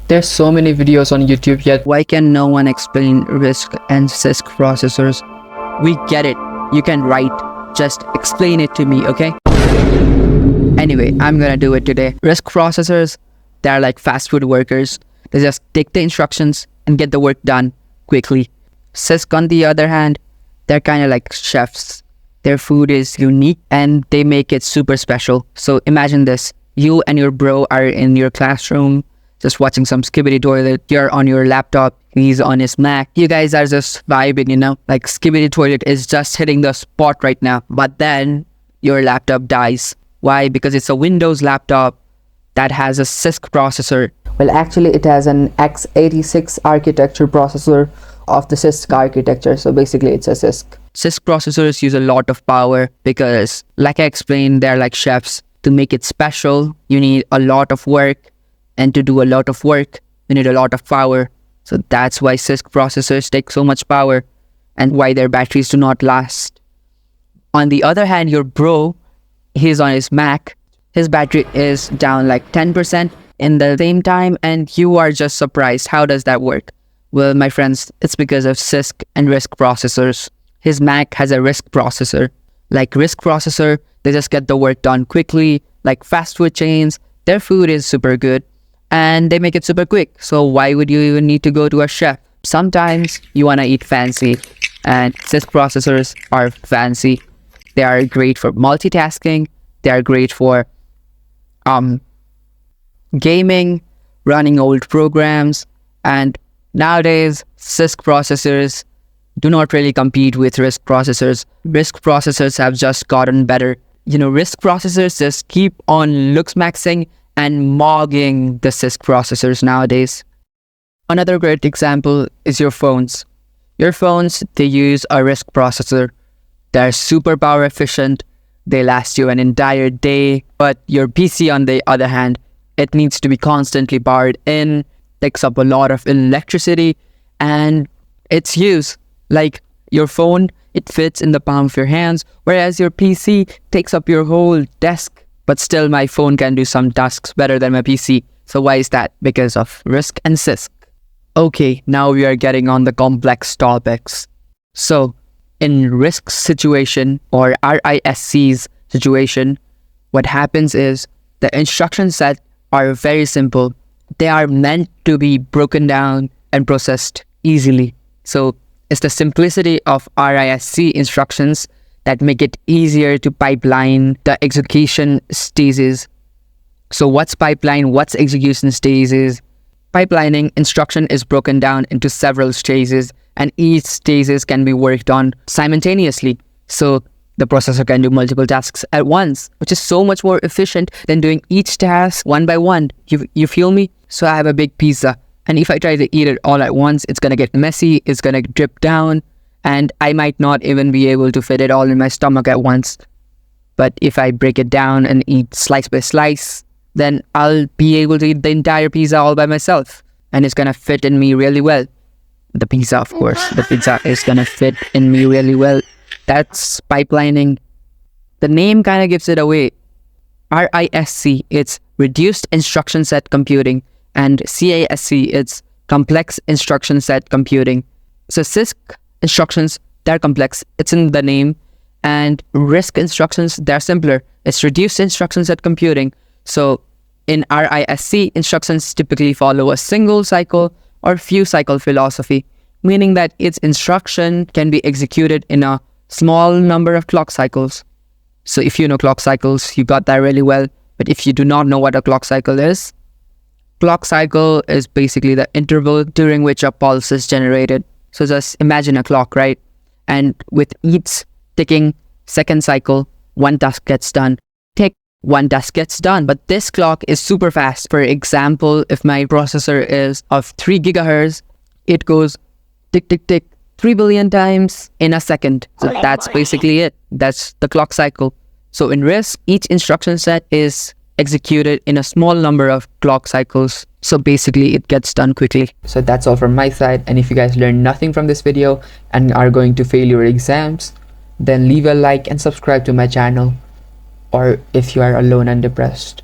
There's so many videos on YouTube, yet why can no one explain Risc and Cisc processors? We get it. You can write. Just explain it to me, okay? Anyway, I'm gonna do it today. Risc processors, they're like fast food workers. They just take the instructions and get the work done quickly. Cisc, on the other hand, they're kind of like chefs. Their food is unique and they make it super special. So imagine this. You and your bro are in your classroom, just watching some Skibidi Toilet. You're on your laptop, he's on his Mac. You guys are just vibing, you know? Like Skibidi Toilet is just hitting the spot right now. But then your laptop dies. Why? Because it's a Windows laptop that has a Cisc processor. Well, actually it has an x86 architecture processor of the Cisc architecture. So basically it's a Cisc. Cisc processors use a lot of power because, like I explained, they're like chefs. To make it special, you need a lot of work. And to do a lot of work, you need a lot of power. So that's why Cisc processors take so much power and why their batteries do not last. On the other hand, your bro, he's on his Mac. His battery is down like 10% in the same time and you are just surprised. How does that work? Well, my friends, it's because of Cisc and Risc processors. His Mac has a Risc processor. Like Risc processor, they just get the work done quickly. Like fast food chains, their food is super good and they make it super quick. So why would you even need to go to a chef? Sometimes you want to eat fancy and Cisc processors are fancy. They are great for multitasking. They are great for gaming, running old programs, and nowadays Cisc processors do not really compete with Risc processors. Risc processors have just gotten better. You know, Risc processors just keep on looks maxing and mogging the Cisc processors nowadays. Another great example is your phones. Your phones, they use a Risc processor. They're super power efficient. They last you an entire day. But your PC, on the other hand, it needs to be constantly powered in, takes up a lot of electricity, and its use. Like your phone, it fits in the palm of your hands, whereas your PC takes up your whole desk. But still, my phone can do some tasks better than my PC. So why is that? Because of Risc and Cisc. Okay, now we are getting on the complex topics. So, in Risc's situation, or RISC's situation, what happens is the instruction set are very simple. They are meant to be broken down and processed easily. So, it's the simplicity of RISC instructions that make it easier to pipeline the execution stages. So what's pipeline? What's execution stages? Pipelining instruction is broken down into several stages and each stages can be worked on simultaneously. So the processor can do multiple tasks at once, which is so much more efficient than doing each task one by one. You feel me? So I have a big pizza. And if I try to eat it all at once, it's gonna get messy, it's gonna drip down, and I might not even be able to fit it all in my stomach at once. But if I break it down and eat slice by slice, then I'll be able to eat the entire pizza all by myself. And it's gonna fit in me really well. The pizza, of course. The pizza is gonna fit in me really well. That's pipelining. The name kind of gives it away. RISC, it's Reduced Instruction Set Computing. And CISC, it's Complex Instruction Set Computing. So Cisc instructions, they're complex. It's in the name. And Risc instructions, they're simpler. It's Reduced Instruction Set Computing. So in RISC, instructions typically follow a single cycle or few cycle philosophy, meaning that its instruction can be executed in a small number of clock cycles. So if you know clock cycles, you got that really well. But if you do not know what a clock cycle is basically the interval during which a pulse is generated. So just imagine a clock, right? And with each ticking second cycle, one task gets done. Tick, one task gets done. But this clock is super fast. For example, if my processor is of 3 gigahertz, it goes tick, tick, tick 3 billion times in a second. So that's basically it. That's the clock cycle. So in Risc, each instruction set is executed in a small number of clock cycles. So basically it gets done quickly. So that's all from my side. And if you guys learned nothing from this video and are going to fail your exams, then leave a like and subscribe to my channel. Or if you are alone and depressed.